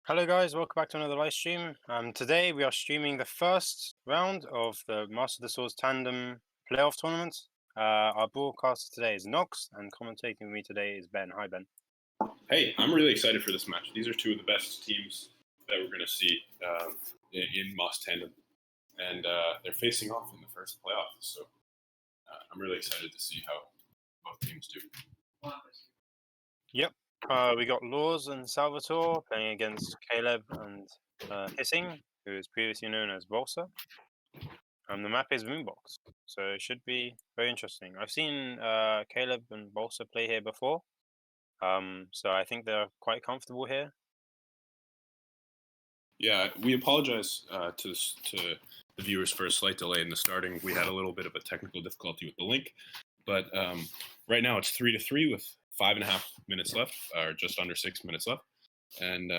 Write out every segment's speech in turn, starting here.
Hello guys, welcome back to another live stream. Today we are streaming the first round of the Master of the Swords Tandem playoff tournament. Our broadcaster today is Nox, and commentating with me today is Ben. Hi Ben. Hey, I'm really excited for this match. These are two of the best teams that we're going to see in MOTS Tandem, and they're facing off in the first playoff. So I'm really excited to see how both teams do. Yep. We got Laws and Salvatore playing against Caleb and Hissing, who is previously known as Bolsa. The map is Moonbox, so it should be very interesting. I've seen Caleb and Bolsa play here before, so I think they're quite comfortable here. Yeah, we apologize to the viewers for a slight delay in the starting. We had a little bit of a technical difficulty with the link, but right now it's 3-3 with 5.5 minutes left, or just under 6 minutes left. And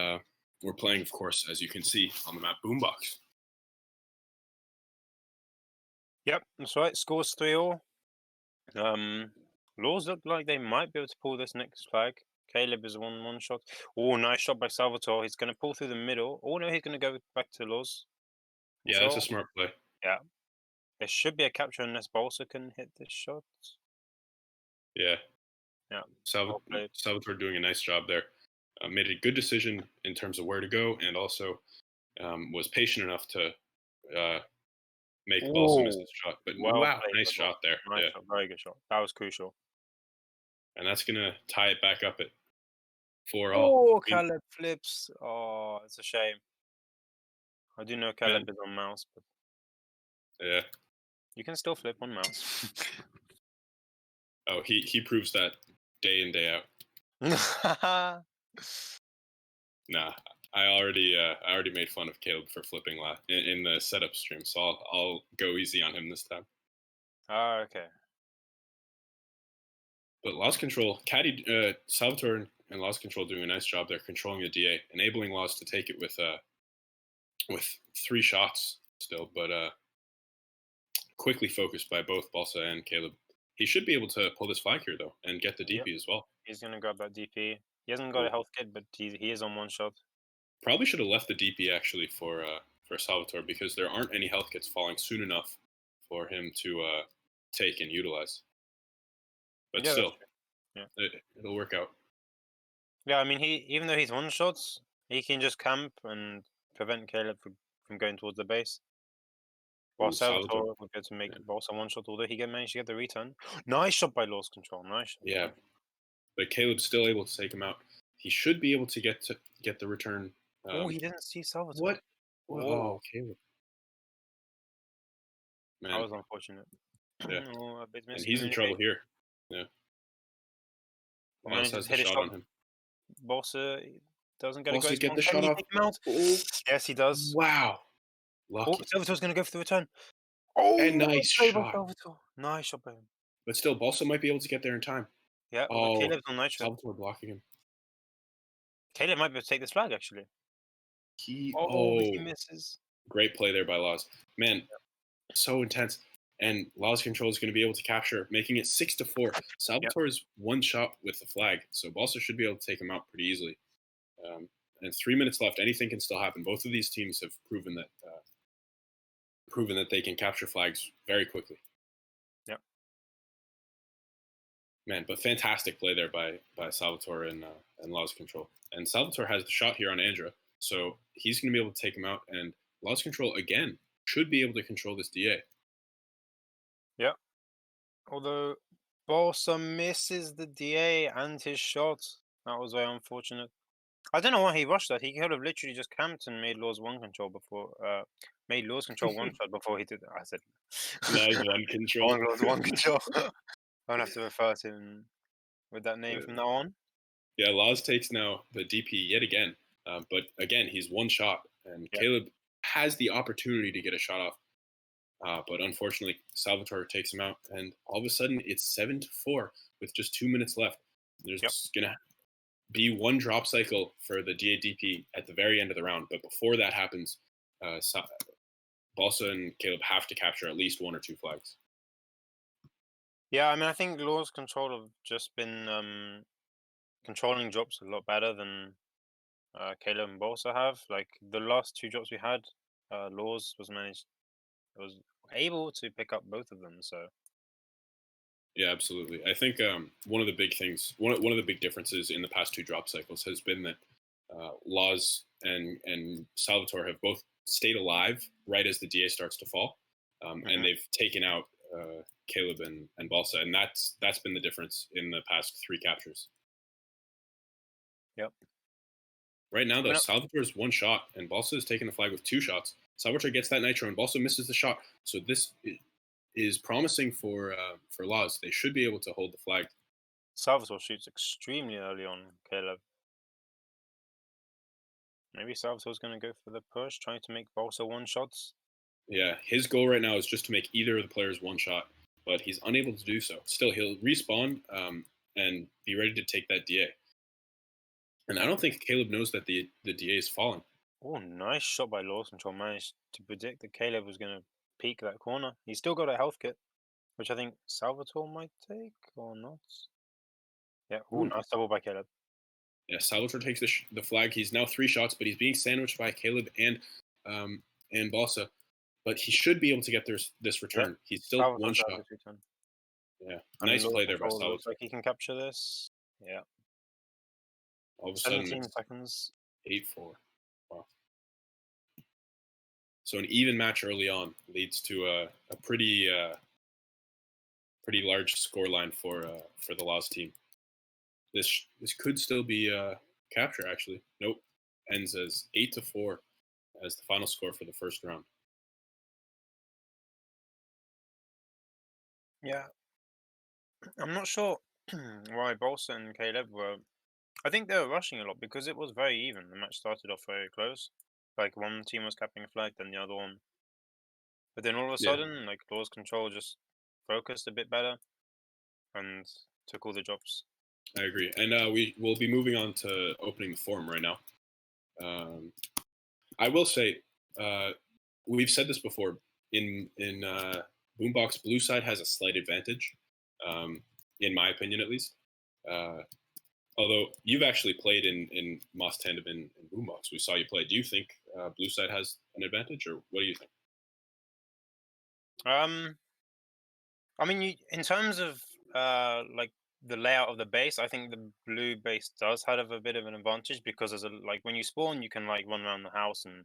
we're playing, of course, as you can see on the map, Boombox. Yep, that's right. Scores 3-all. Laws look like they might be able to pull this next flag. Caleb is one shot. Oh, nice shot by Salvatore. He's going to pull through the middle. Oh, no, he's going to go back to Laws. Yeah, that's a smart play. Yeah. There should be a capture unless Bolsa can hit this shot. Yeah. Yeah. Salvatore doing a nice job there. Made a good decision in terms of where to go, and also was patient enough to make Bolsa miss his shot. But wow, nice shot there. Nice shot. Very good shot. That was crucial. And that's going to tie it back up at 4-all. Oh, Caleb flips. Oh, it's a shame. I do know Caleb is on mouse, but yeah, you can still flip on mouse. Oh, he proves that day in, day out. Nah, I already made fun of Caleb for flipping in the setup stream, so I'll go easy on him this time. Oh, okay. But Lost Control, Salvatore and Lost Control doing a nice job there, controlling the DA, enabling Lost to take it with 3 shots still, but quickly focused by both Bolsa and Caleb. He should be able to pull this flag here, though, and get the DP as well. He's going to grab that DP. He hasn't got a health kit, but he is on 1 shot. Probably should have left the DP, actually, for Salvatore, because there aren't any health kits falling soon enough for him to take and utilize. But still, it'll work out. Yeah, I mean, even though he's 1 shots, he can just camp and prevent Caleb from going towards the base. While Salvatore will go to make Bolsa 1 shot, although he managed to get the return. Nice shot by Lost Control. Nice shot. Yeah, but Caleb's still able to take him out. He should be able to get the return. He didn't see Salvatore. What? Oh, Caleb. Man. That was unfortunate. Yeah. And he's in trouble here. Yeah. Miles has the shot on him. Bolsa doesn't get a get the shot off. Yes, he does. Wow. Lucky. Oh, Salvatore's going to go for the return. Oh, and nice shot. Nice shot by him. But still, Bolsa might be able to get there in time. Yeah, Caleb's on nitro. Salvatore blocking him. Caleb might be able to take this flag, actually. He misses. Great play there by Laws. Man, so intense. And Laws Control is going to be able to capture, making it 6-4. Salvatore's 1 shot with the flag, so Bolsa should be able to take him out pretty easily. And 3 minutes left. Anything can still happen. Both of these teams have proven that they can capture flags very quickly. Yep. Man, but fantastic play there by Salvatore and Law's Control. And Salvatore has the shot here on Andra, so he's going to be able to take him out. And Law's Control again should be able to control this DA. Yeah. Although Balsa misses the DA and his shot. That was very unfortunate. I don't know why he rushed that. He could have literally just camped and made Law's one control before made Law's control one shot before he did that. I said Law's one control. Law's one control. I'll have to refer to him with that name from now on. Yeah, Laws takes now the DP yet again. But again, he's one shot, and Yeah. Caleb has the opportunity to get a shot off. But unfortunately, Salvatore takes him out, and all of a sudden it's 7-4 with just 2 minutes left. There's gonna be one drop cycle for the DADP at the very end of the round, but before that happens, Balsa and Caleb have to capture at least 1 or 2 flags. Yeah, I mean, I think Law's control have just been controlling drops a lot better than Caleb and Balsa have. Like the last 2 drops we had, Laws was able to pick up both of them. So Yeah, absolutely. I think one of the big things, one of the big differences in the past 2 drop cycles has been that Laws and Salvatore have both stayed alive right as the DA starts to fall, and they've taken out Caleb and Balsa, and that's been the difference in the past 3 captures. Yep. Right now, though, Salvatore's one shot, and Balsa is taking the flag with 2 shots. Salvatore gets that nitro, and Balsa misses the shot. So this is promising for Laws. They should be able to hold the flag. Salvatore shoots extremely early on, Caleb. Maybe Salvatore's going to go for the push, trying to make Balsa one shots. Yeah, his goal right now is just to make either of the players one shot, but he's unable to do so. Still, he'll respawn and be ready to take that DA. And I don't think Caleb knows that the DA is falling. Oh, nice shot by Laws Control. Managed to predict that Caleb was going to peek that corner. He's still got a health kit, which I think Salvatore might take or not. Yeah, nice double by Caleb. Yeah, Salvatore takes the flag. He's now 3 shots, but he's being sandwiched by Caleb and Balsa. But he should be able to get this return. Yeah. He's still Salvatore's 1 shot. Yeah, nice play there by Salvatore. Looks like he can capture this. Yeah. All of a sudden, 17 seconds. 8-4. Wow. So an even match early on leads to a pretty large scoreline for the Laws team. This could still be a capture, actually. Nope. Ends as 8-4 as the final score for the first round. Yeah. I'm not sure why Balsa and Caleb were. I think they were rushing a lot because it was very even. The match started off very close. Like one team was capping a flag, then the other one. But then all of a sudden, like Law's Control just focused a bit better and took all the drops. I agree, and we will be moving on to opening the forum right now. I will say, we've said this before. In Boombox, blue side has a slight advantage, in my opinion, at least. Although you've actually played in MOTS Tandem in Boombox, we saw you play. Do you think blue side has an advantage, or what do you think? I mean, in terms of like the layout of the base, I think the blue base does have a bit of an advantage because like when you spawn, you can like run around the house and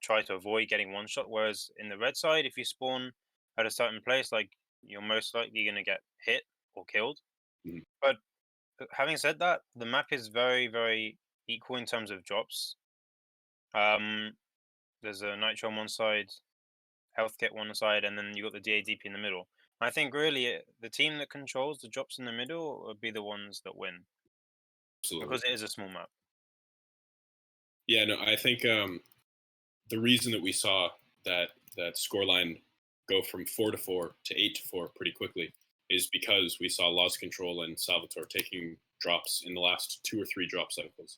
try to avoid getting one shot. Whereas in the red side, if you spawn at a certain place, like you're most likely going to get hit or killed. Mm-hmm. But having said that, the map is very, very equal in terms of drops. There's a nitro on one side, health kit one side, and then you got the DADP in the middle. I think really the team that controls the drops in the middle would be the ones that win. Absolutely. Because it is a small map. Yeah, no, I think the reason that we saw that scoreline go from 4-4 to 8-4 pretty quickly is because we saw Laws Control and Salvatore taking drops in the last 2 or 3 drop cycles,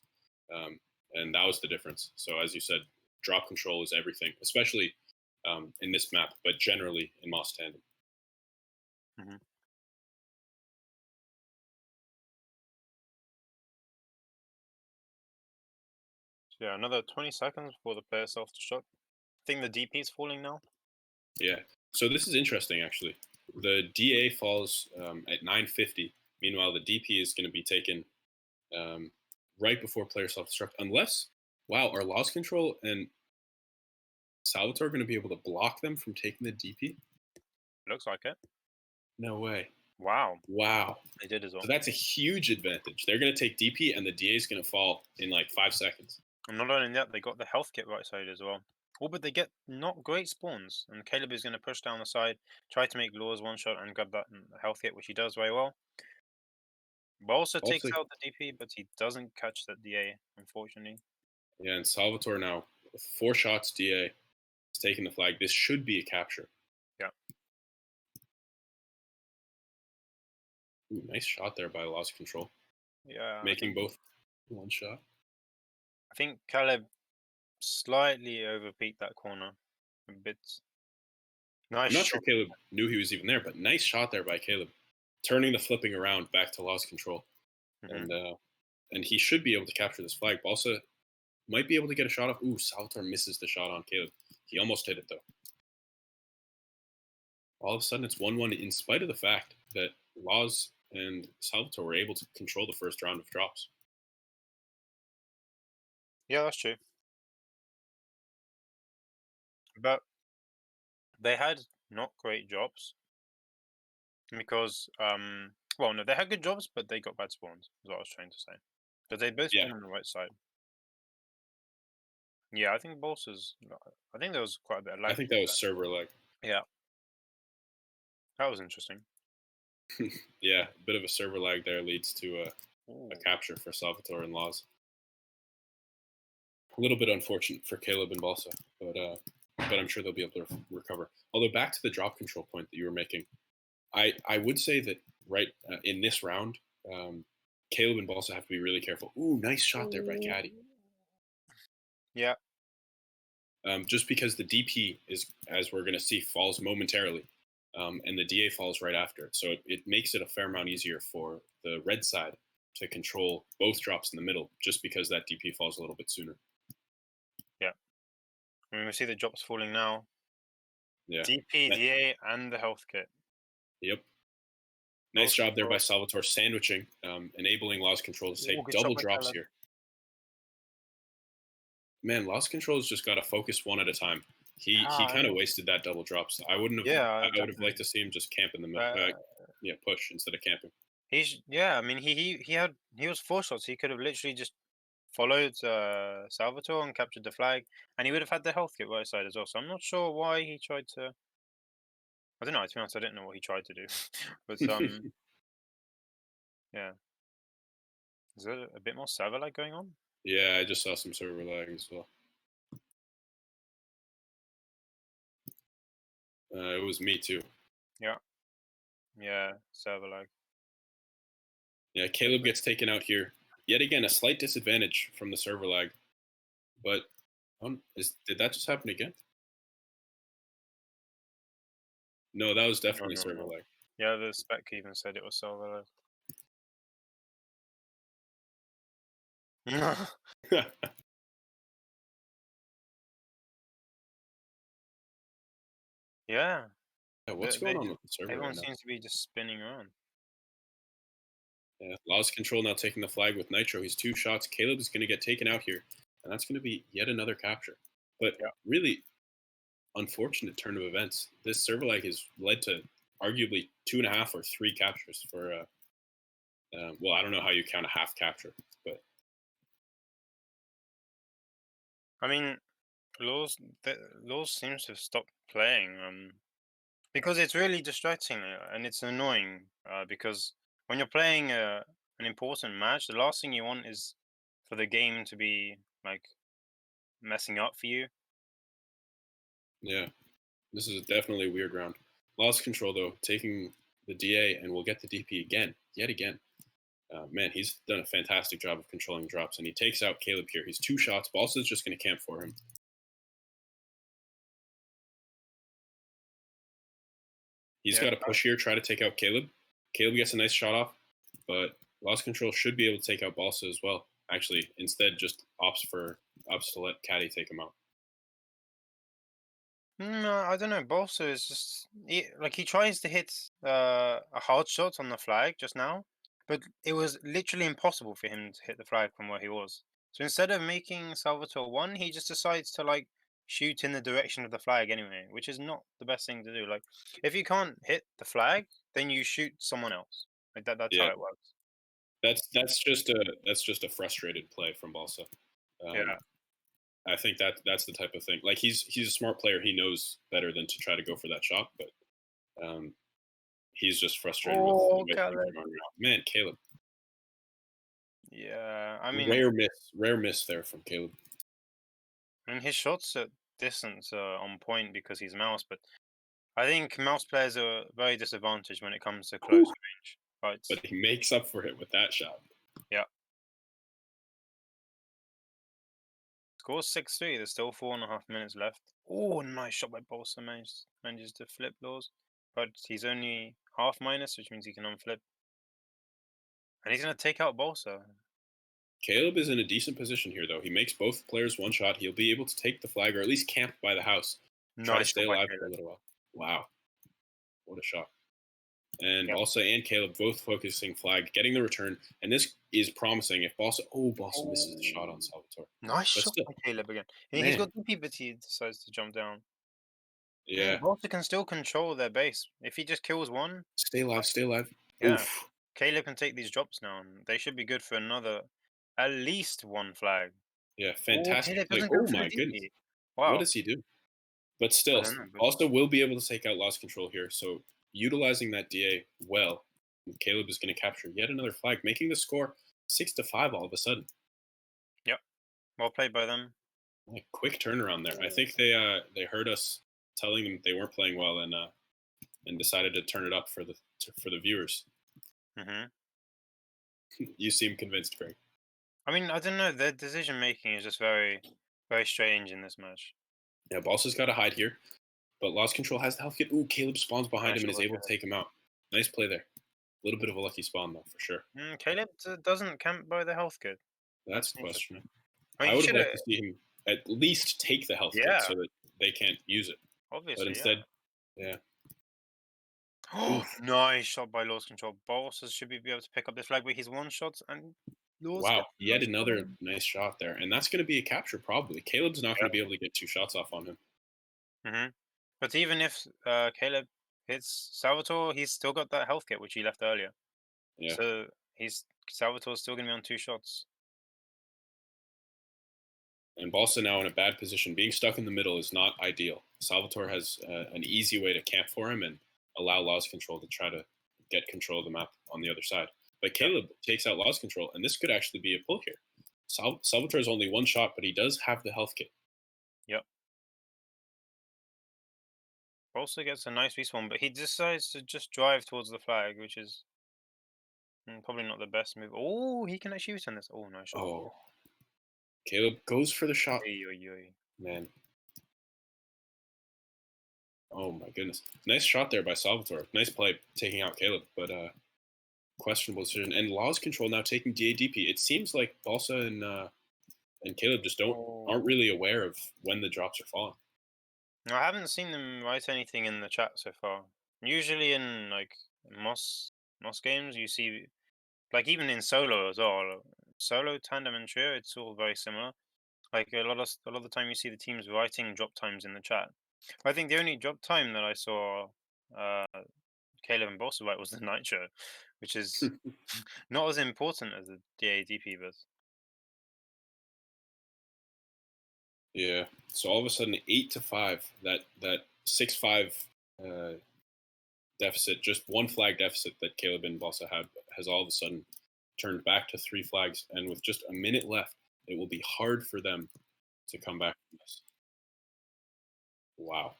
and that was the difference. So as you said, drop control is everything, especially in this map, but generally in MOTS Tandem. Mm-hmm. Yeah, another 20 seconds before the player self-destruct. I think the DP is falling now. Yeah, so this is interesting, actually. The DA falls at 9:50, Meanwhile, the DP is going to be taken um, right before player self-destruct. Unless, wow, are Lost Control and Salvatore going to be able to block them from taking the DP? Looks like it. No way. Wow, Wow. they did as well. So that's a huge advantage. They're going to take DP, and the DA is going to fall in like 5 seconds. And not only that, they got the health kit right side as well. Oh, but they get not great spawns, and Caleb is going to push down the side, try to make Laws one shot and grab that health kit, which he does very well. Balsa takes Also, out the DP, but he doesn't catch that DA, unfortunately. yeah, and Salvatore now with 4 shots, DA is taking the flag. This should be a capture. Yeah. Ooh, nice shot there by Lost Control, Yeah, making both one shot. I think Caleb slightly overpeaked that corner a bit. Nice I'm not shot. sure Caleb knew he was even there, but nice shot there by Caleb, turning the flipping around back to Lost Control, Mhm. and he should be able to capture this flag. Balsa might be able to get a shot off. Ooh, Salvatore misses the shot on Caleb. He almost hit it though. All of a sudden, it's 1-1 in spite of the fact that Laws and Salvatore were able to control the first round of drops. Yeah, that's true. But they had not great jobs because, well, no, they had good jobs, but they got bad spawns, is what I was trying to say. But they both Yeah, spawned on the right side. Yeah, I think Bolster's. I think there was quite a bit of I lag. think that was server lag. Yeah, that was interesting. Yeah, a bit of a server lag there leads to a Ooh. capture for Salvatore and Laws. A little bit unfortunate for Caleb and Balsa, but I'm sure they'll be able to recover. Although back to the drop control point that you were making, I would say that right in this round, Caleb and Balsa have to be really careful. Ooh, nice shot there by Caddy. Yeah, Just because the DP is, as we're going to see, falls momentarily, and the DA falls right after. So it makes it a fair amount easier for the red side to control both drops in the middle, just because that DP falls a little bit sooner. yeah. I mean, we see the drops falling now. Yeah. DP, DA, and the health kit. Yep. Nice Both job there by control. Salvatore sandwiching, enabling Lost Control to Ooh, take good shot double by drops Caleb. here. Man, Lost Control's just got to focus one at a time. He Ah, kind of wasted that double drops. I wouldn't have. yeah, I would have liked definitely. to see him just camp in the middle. Uh, Yeah, push instead of camping. yeah. I mean, he was 4 shots. He could have literally just followed Salvatore and captured the flag, and he would have had the health kit right side as well. So I'm not sure why he tried to. I don't know. To be honest, I didn't know what he tried to do, but yeah. Is there a bit more server lag going on? Yeah, I just saw some server lag as well. It was me too. Yeah, yeah, server lag. Yeah, Caleb gets taken out here. Yet again, a slight disadvantage from the server lag. But did that just happen again? No, that was No, definitely no, server no. lag. Yeah, the spec even said it was server lag. Yeah, Yeah, what's going on with the server everyone right now? seems to be just spinning around. Yeah, Lost Control now taking the flag with Nitro. He's 2 shots. Caleb is going to get taken out here, and that's going to be yet another capture. But Yeah. really unfortunate turn of events. This server lag has led to arguably 2.5 or 3 captures for. Well, I don't know how you count a half capture, but I mean, Laws seems to have stopped playing because it's really distracting and it's annoying because when you're playing an important match, the last thing you want is for the game to be like messing up for you. yeah, this is definitely a weird round. Lost Control though, taking the DA, and we'll get the DP again, yet again. Man, he's done a fantastic job of controlling drops, and he takes out Caleb here. He's 2 shots. Balsa's just going to camp for him. He's Yeah, got to push here, try to take out Caleb. Caleb gets a nice shot off, but Lost Control should be able to take out Balsa as well. Actually, instead, just opts to let Caddy take him out. no, I don't know. Bolsa is just like he tries to hit a hard shot on the flag just now, but it was literally impossible for him to hit the flag from where he was. So instead of making Salvatore one, he just decides to like shoot in the direction of the flag anyway, which is not the best thing to do. Like if you can't hit the flag, then you shoot someone else. Like that's how Yeah, it works. that's just a frustrated play from Balsa. Um, Yeah. I think that's the type of thing. Like he's a smart player. He knows better than to try to go for that shot, but um, he's just frustrated with the Oh, way things Caleb. are going around. Man, Caleb, Yeah, rare miss there from Caleb. I mean his shots at distance are on point because he's mouse, but I think mouse players are very disadvantaged when it comes to close Whew. range fights. But he makes up for it with that shot. Yeah. Score 6-3. There's still 4.5 minutes left. Oh, nice shot by Bolsa. Manages to flip Laws. But he's only half minus, which means he can unflip. And he's going to take out Bolsa. Caleb is in a decent position here, though. He makes both players one shot. He'll be able to take the flag or at least camp by the house. Try to Nice stay shot by alive for a Caleb. little while. Wow, what a shot! And Yep. Balsa and Caleb both focusing flag, getting the return, and this is promising. If Balsa misses the shot on Oh, Salvatore, nice but shot still, by Caleb again. He's man, got DP, but he decides to jump down. yeah, Bolsa can still control their base. If he just kills one, stay alive, stay alive. yeah, Oof, Caleb can take these drops now, and they should be good for another, at least one flag. yeah, Oh, fantastic Caleb play. doesn't go Oh for the my goodness, DP. what Wow. does he do? But I still, don't know, but Balsa will be able to take out loss control here. So utilizing that DA well, Caleb is going to capture yet another flag, making the score 6-5 all of a sudden. yep. Well played by them. Like, quick turnaround there. I think they heard us telling them they weren't playing well and decided to turn it up for the viewers. Hmm. You seem convinced, Greg. I mean, I don't know. Their decision making is just very, very strange in this match. Yeah, Balsa's got to hide here, but loss control has the health kit. Ooh, Caleb spawns behind Nice him and shot is by able to Caleb. take him out. Nice play there. A little bit of a lucky spawn though, for sure. Caleb doesn't camp by the health kit. That's That's the question. interesting. I mean, I he would have should have. liked to see him at least take the health kit Yeah, so that they can't use it. But obviously, yeah. instead, yeah. Oh, Oof. nice shot by Law's control. Bosses should be able to pick up this flag with his one shots, and Laws Wow. gets a Yet nice shot another on nice shot there. And that's going to be a capture probably. Caleb's not going to be able to get two shots off on him. him. But even if Caleb hits Salvatore, he's still got that health kit which he left earlier. Yeah. So he's Salvatore's still gonna be on 2 shots. And Balsa now in a bad position. Being stuck in the middle is not ideal. Salvatore has an easy way to camp for him and allow Law's control to try to get control of the map on the other side. But Yep. Caleb takes out Law's control, and this could actually be a pull here. Salvatore's only one shot, but he does have the health kit. Yep. Also gets a nice respawn, but he decides to just drive towards the flag, which is probably not the best move. Oh, he can actually return this. Oh, nice shot. Oh, Caleb goes for the shot. Oy, oy, oy. Man. Oh my goodness. Nice shot there by Salvatore. Nice play taking out Caleb, but questionable decision. And Law's control now taking DADP. It seems like Balsa and Caleb just aren't Oh. really aware of when the drops are falling. No, I haven't seen them write anything in the chat so far. Usually in like Moss games, you see like even in solo as well. Solo, tandem, and trio, it's all very similar. Like a lot of the time, you see the teams writing drop times in the chat. I think the only drop time that I saw uh, Caleb and Bossa write was the Nitro, which is not as important as the DADP, but Yeah. So all of a sudden, 8-5. That 6-5 uh, deficit, just one flag deficit that Caleb and Balsa had, has all of a sudden turned back to 3 flags. And with just a minute left, it will be hard for them to come back from this. Wow.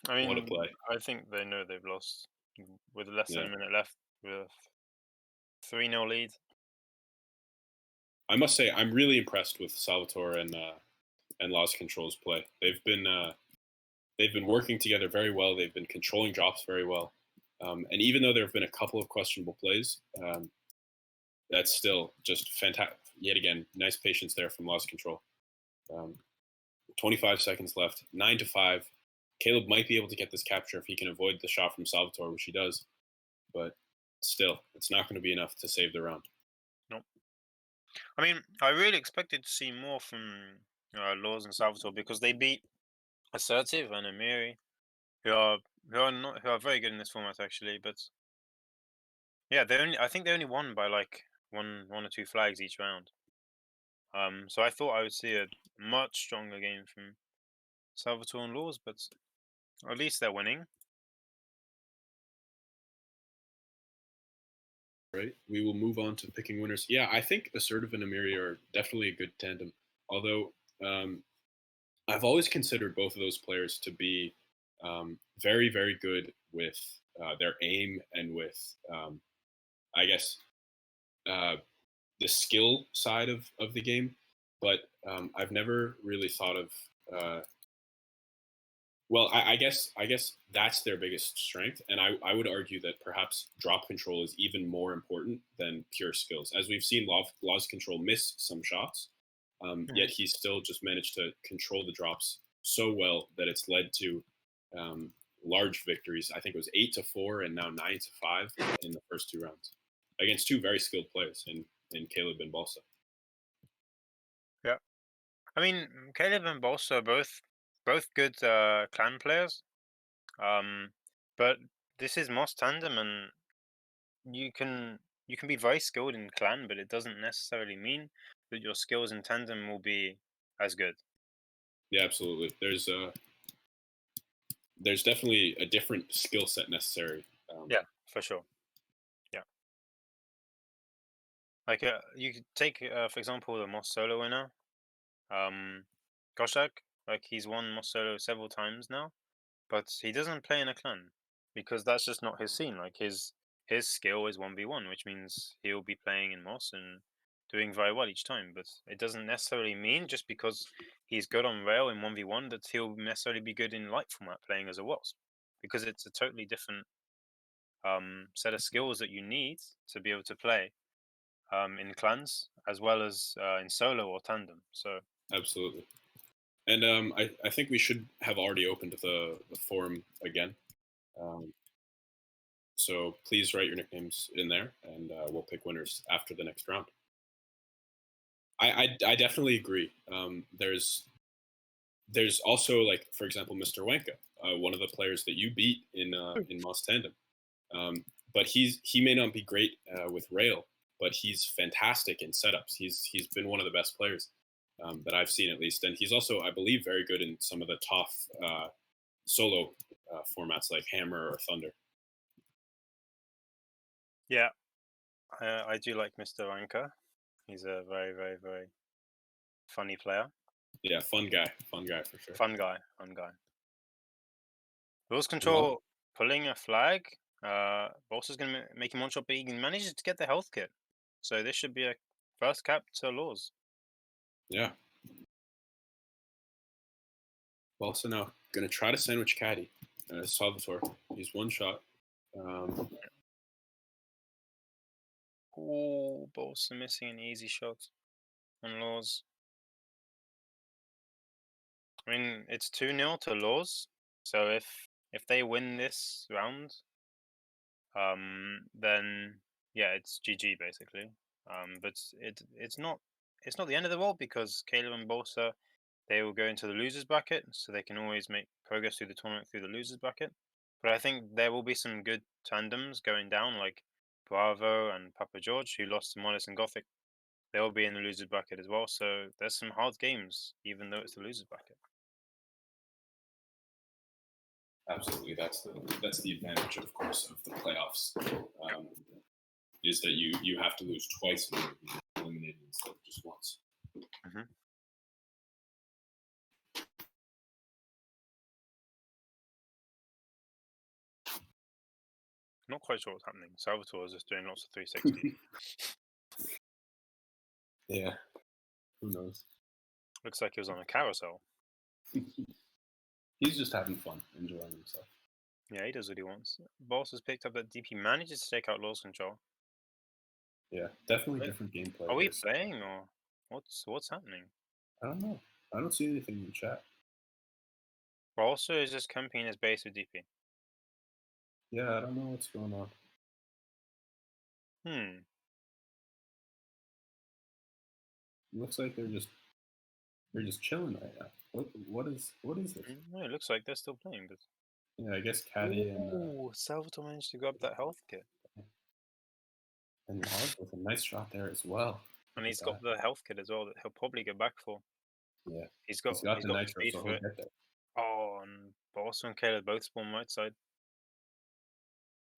I What a mean, play. I think they know they've lost with less than Yeah. a minute left with 3-0 lead. I must say, I'm really impressed with Salvatore and Law's Control's play. They've been working together very well. They've been controlling drops very well. And even though there have been a couple of questionable plays, that's still just fantastic. Yet again, nice patience there from Lost Control. 25 seconds left, 9-5. Caleb might be able to get this capture if he can avoid the shot from Salvatore, which he does. But still, it's not going to be enough to save the round. No. I mean, I really expected to see more from Laws and Salvatore because they beat Assertive and Amiri, who are who are very good in this format actually. But yeah, I think they only won by like one or two flags each round. So I thought I would see a much stronger game from Salvatore and Laws, but at least they're winning. Right. We will move on to picking winners. Yeah, I think Assertive and Amiri are definitely a good tandem. Although I've always considered both of those players to be very, very good with their aim and with, I guess, uh, the skill side of the game. But I've never really thought of. Well, I guess that's their biggest strength, and I would argue that perhaps drop control is even more important than pure skills. As we've seen, Law's control miss some shots, yet Mhm. he's still just managed to control the drops so well that it's led to um, large victories. I think it was 8-4 and now 9-5 in the first two rounds against two very skilled players in Caleb and Balsa. Yeah, I mean Caleb and Bolsa are both good clan players. Um, but this is MOS Tandem, and you can you can be very skilled in clan, but it doesn't necessarily mean that your skills in tandem will be as good. Yeah, absolutely. There's definitely a different skill set necessary. Yeah, for sure. Yeah, like you could take for example the MOS solo winner, um, Goshak. Like he's won MOS solo several times now, but he doesn't play in a clan because that's just not his scene. Like his skill is 1v1, which means he'll be playing in MOS and doing very well each time. But it doesn't necessarily mean just because he's good on rail in 1v1 that he'll necessarily be good in light format playing as a wasp, because it's a totally different set of skills that you need to be able to play in clans as well as in solo or tandem. So Absolutely. And I think we should have already opened the forum again. Um, so please write your nicknames in there, and we'll pick winners after the next round. I definitely agree. There's also, like, for example, Mr. Wanka, one of the players that you beat in Moss Tandem. But he may not be great with rail, but he's fantastic in setups. He's been one of the best players that I've seen, at least, and he's also, I believe, very good in some of the tough solo formats like Hammer or Thunder. yeah, I do like Mr. Anchor. He's a very, very, very funny player. Yeah, fun guy for sure. Fun guy, fun guy. Rules Well, control pulling a flag. Boss is going to make him one shot, but he manages to get the health kit. So this should be a first cap to Laws. yeah. Also now gonna try to sandwich Caddy. Salvatore. He's one shot. Um, Oh, Boss missing an easy shot on Laws. I mean, it's 2-0 to Laws. So if they win this round, then yeah, it's GG basically. But it's not the end of the world because Caleb and Bolsa, they will go into the losers bracket, so they can always make progress through the tournament through the losers bracket. But I think there will be some good tandems going down, like Bravo and Papa George, who lost to Modest and Gothic. They'll be in the losers bracket as well. So there's some hard games, even though it's the losers bracket. Absolutely, that's the advantage, of course, of the playoffs. Um, is that you have to lose twice in order to be eliminated instead of just once. Mm-hmm. Not quite sure what's happening. Salvatore is just doing lots of 360. Yeah, who knows? Looks like he was on a carousel. He's just having fun, enjoying himself. Yeah, he does what he wants. Boss has picked up that DP manages to take out Law's control. Yeah, definitely Wait, different gameplay are we here. playing or what's happening? I don't know. I don't see anything in the chat. Also, is just camping his base with DP. Yeah, I don't know what's going on. Hmm. Looks like they're just chilling right now. What is this? No, it looks like they're still playing, but Yeah, I guess Caddy oh, Salvatore managed to grab that health kit, and Laws with a nice shot there as well. and Look at he's got that. the health kit as well that he'll probably go back for. Yeah, He's got he's got he's the got nitro, speed so for he'll it. get there. Oh, and Boss and Caleb both spawn right side.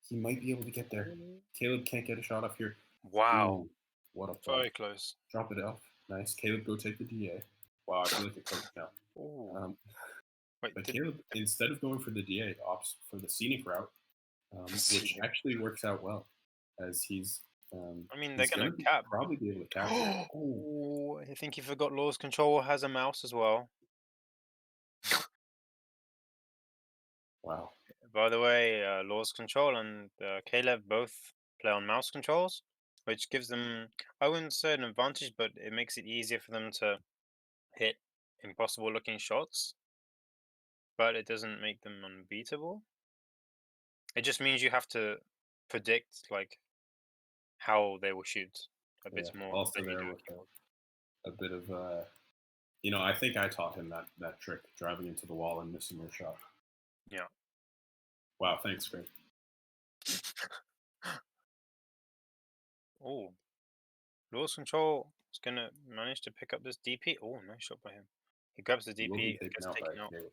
He might be able to get there. Caleb can't get a shot off here. Wow, Ooh, what a play. very close. Drop it off. Nice. Caleb, go take the DA. Wow, I feel like a coach now. Oh, But wait, Caleb, instead of going for the DA, opts for the scenic route, which scenic. actually works out well, as I mean, they're he's gonna going to cap. probably be able to capture it. Oh, Oh, I think he forgot Law's control has a mouse as well. wow. By the way, Law's control and Caleb both play on mouse controls, which gives them, I wouldn't say an advantage, but it makes it easier for them to hit impossible looking shots, but it doesn't make them unbeatable. It just means you have to predict like how they will shoot a bit Yeah. more Also than you there do with with keyboard. a bit of, I think I taught him that trick, driving into the wall and missing your shot. Yeah. Wow, thanks, Greg. Oh, Law's control is gonna manage to pick up this DP. Oh, nice shot by him. He grabs the He will be DP, taken gets out by taken out. Caleb.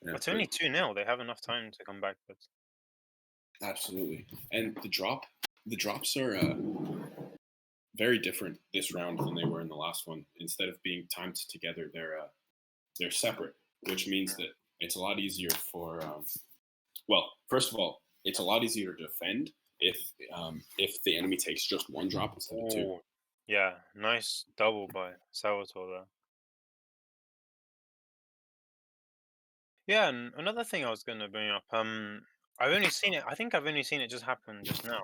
Yeah, It's only 2-0. They have enough time to come back, but absolutely. And the drops are very different this round than they were in the last one. Instead of being timed together, they're separate, which means that it's a lot easier for. Well, first of all, it's a lot easier to defend if the enemy takes just one drop instead of two. oh, yeah, nice double by Salvatore there. Yeah, and another thing I was going to bring up, I've only seen it. I think I've only seen it just happen just now.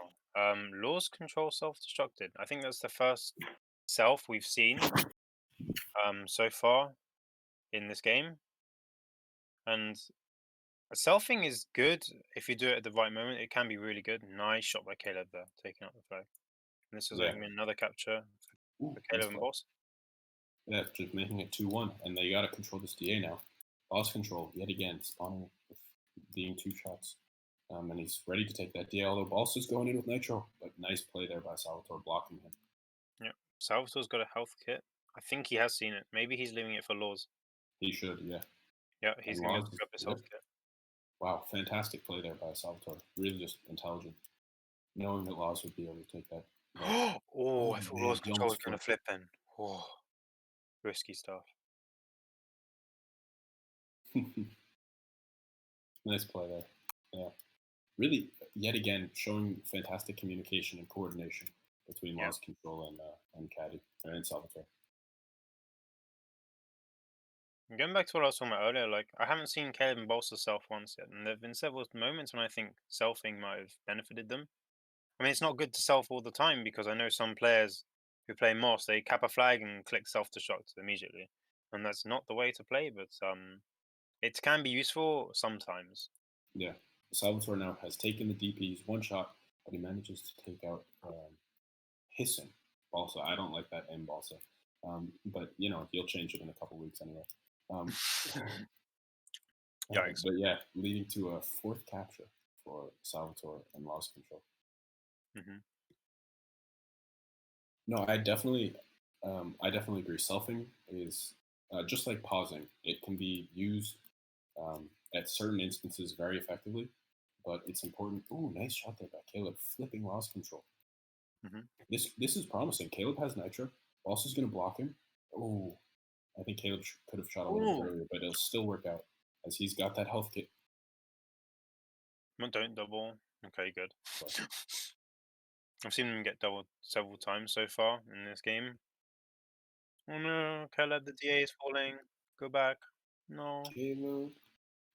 Law's control self-destructed. I think that's the first self we've seen so far in this game, and selfing is good if you do it at the right moment. It can be really good. Nice shot by Caleb there, taking out the flag. And this is Yeah. going to be another capture Ooh, for nice Caleb and play. Boss. Yeah, just making it 2-1, and they got to control this DA now. Boss control yet again, spawning with being two shots. And he's ready to take that DA, although Boss is going in with Nitro. But nice play there by Salvatore blocking him. Yeah, Salvatore's got a health kit. I think he has seen it. Maybe he's leaving it for Laws. He should, yeah. Yeah, he's And going to Laws pick is up his good. health kit. Wow, fantastic play there by Salvatore. Really just intelligent, knowing that Laws would be able to take that. Oh, I Oh thought man, Law's he control was almost going to flipped it. flip then. Oh, risky stuff. Nice play there. Yeah, really, yet again, showing fantastic communication and coordination between Yeah. Laws Control and Caddy and Salvatore. Going back to what I was talking about earlier, like I haven't seen Caleb and Bolster self once yet, and there have been several moments when I think selfing might have benefited them. I mean, it's not good to self all the time because I know some players who play MOS, they cap a flag and click self-destruct immediately, and that's not the way to play. But it can be useful sometimes. Yeah, Salvatore now has taken the DP's one shot, but he manages to take out Hissing. Balsa, I don't like that M Balsa, but he'll change it in a couple weeks anyway. Um, Yikes. but yeah, leading to a fourth capture for Salvatore and Lost Control. Hmm. No, I definitely agree. Selfing is just like pausing. It can be used at certain instances very effectively, but it's important. Ooh, nice shot there by Caleb, flipping Lost Control. Hmm. This is promising. Caleb has Nitro. Boss is going to block him. Oh, I think Caleb could have shot a little bit Oh, earlier, but it'll still work out as he's got that health kit. don't double. Okay, good. But I've seen him get doubled several times so far in this game. Oh no, Caleb, the DA is falling. Go back. No. Caleb,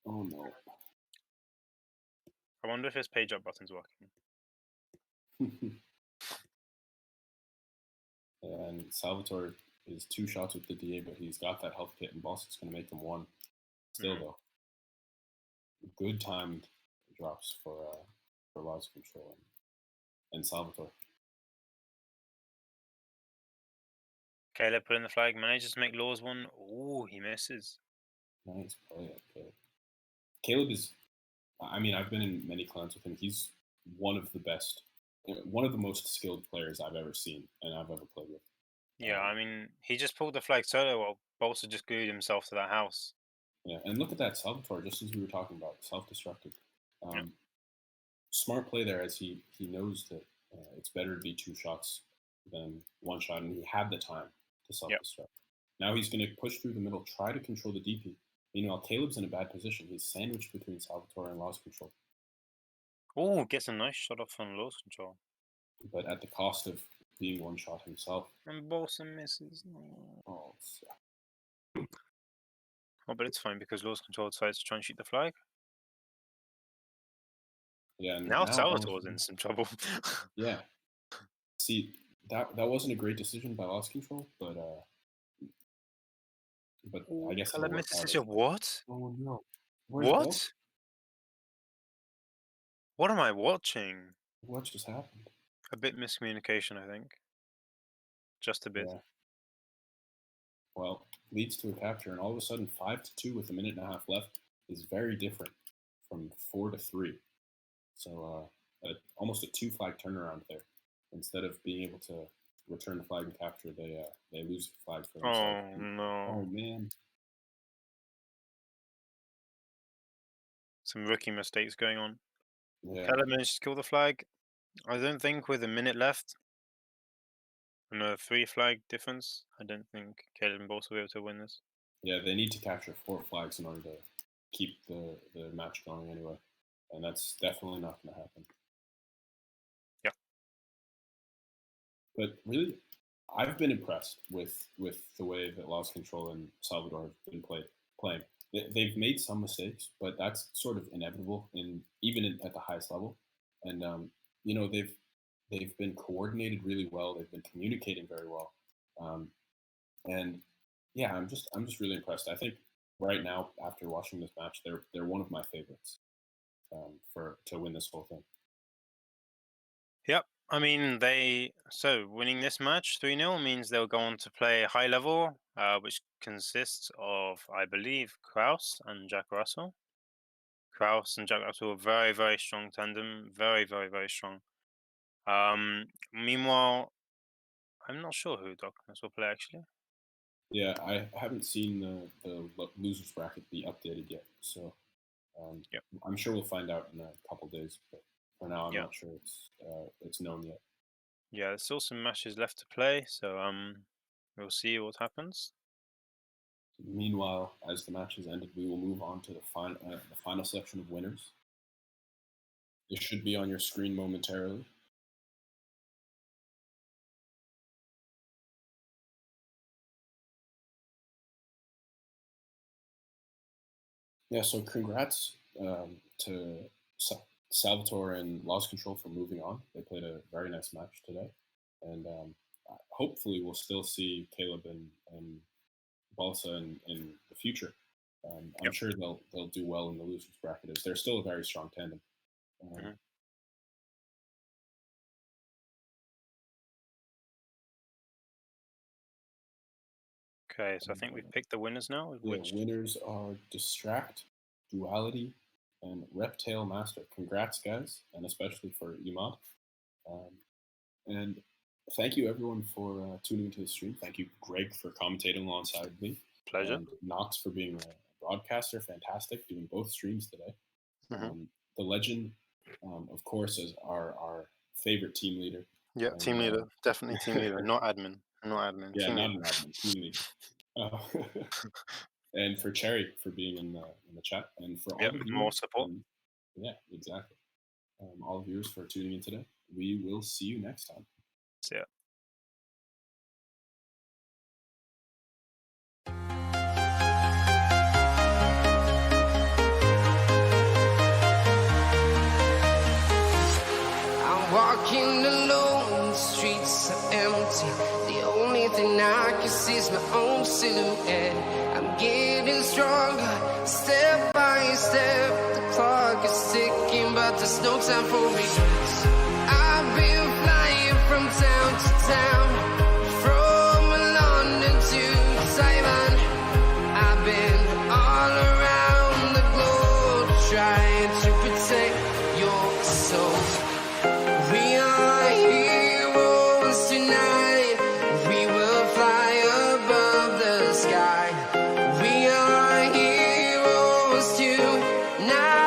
oh no. I wonder if his page up button's working. And Salvatore is two shots with the DA, but he's got that health kit, and Boss is going to make him one. Still though, good timed drops for Laws Control and Salvatore. Caleb put in the flag, manages to make Laws one. Ooh, he misses. Nice play, Caleb. Caleb is, I mean, I've been in many clans with him. He's one of the best, one of the most skilled players I've ever seen and I've ever played with. Yeah, I mean, he just pulled the flag solo while Bolsa just glued himself to that house. Yeah, and look at that Salvatore, just as we were talking about, self-destructed. Yep. Smart play there, as he knows that it's better to be 2 shots than 1 shot, and he had the time to self-destruct. Now he's going to push through the middle, try to control the DP. Meanwhile, Caleb's in a bad position. He's sandwiched between Salvatore and Laws Control. Oh, gets a nice shot off on Laws Control. But at the cost of being 1 shot himself. And Bolsa misses. Oh, Oh, but it's fine because Laws Control decides to try and shoot the flag. yeah. And now Salvatore's in some trouble. Yeah. See, that wasn't a great decision by Laws Control, but I guess Caleb misses your what? Oh no! What? What am I watching? What just happened? A bit miscommunication, I think. Just a bit. Yeah. Well, leads to a capture, and all of a sudden, 5-2 with a minute and a half left is very different from 4-3. So, almost a 2 flag turnaround there. Instead of being able to return the flag and capture, they lose the flag for themselves. Oh no! Oh man! Some rookie mistakes going on. Yeah. Caleb managed to kill the flag. I don't think with a minute left and a 3 flag difference, I don't think Caleb and Bolsa will be able to win this. Yeah, they need to capture 4 flags in order to keep the match going anyway. And that's definitely not going to happen. Yeah. But really, I've been impressed with the way that Laws Control and Salvador have been playing. They've made some mistakes, but that's sort of inevitable at the highest level. And they've been coordinated really well. They've been communicating very well. And yeah, I'm just really impressed. I think right now, after watching this match, they're one of my favorites to win this whole thing. Yep. I mean, winning this match 3-0 means they'll go on to play high level, which consists of, I believe, Kraus and Jack Russell. Kraus and Jack Russell are very, very strong tandem. Very, very, very strong. Meanwhile, I'm not sure who Darkness will play actually. Yeah, I haven't seen the losers bracket be updated yet, so I'm sure we'll find out in a couple days. But for now, I'm not sure it's known yet. Yeah, there's still some matches left to play, so we'll see what happens. Meanwhile, as the match has ended, we will move on to the final selection of winners. This should be on your screen momentarily. Yeah, so congrats to Salvatore and Laws Control for moving on. They played a very nice match today. And hopefully we'll still see Caleb and Balsa in the future. I'm sure they'll do well in the losers bracket, as they're still a very strong tandem. Okay, so I think we've picked the winners now. Yeah, winners are Distract, Duality, and Reptile Master. Congrats, guys, and especially for Imad. And thank you, everyone, for tuning into the stream. Thank you, Greg, for commentating alongside me. Pleasure. And Knox for being a broadcaster. Fantastic, doing both streams today. The Legend, of course, is our favorite team leader. Yeah, and, team leader. Definitely team leader, not admin. Not admin. Yeah, not an admin, team leader. And for Cherry for being in the chat, and for all the viewers, more support. Yeah, exactly. All the viewers for tuning in today. We will see you next time. See ya. I'm walking alone, the streets are empty. The only thing I can see is my own silhouette. I'm getting stronger, step by step. The clock is ticking, but there's no time for regrets. I've been flying from town to town, from London to Taiwan. I've been all around the globe trying to protect your soul. We are heroes tonight. We will fly above the sky. We are heroes tonight.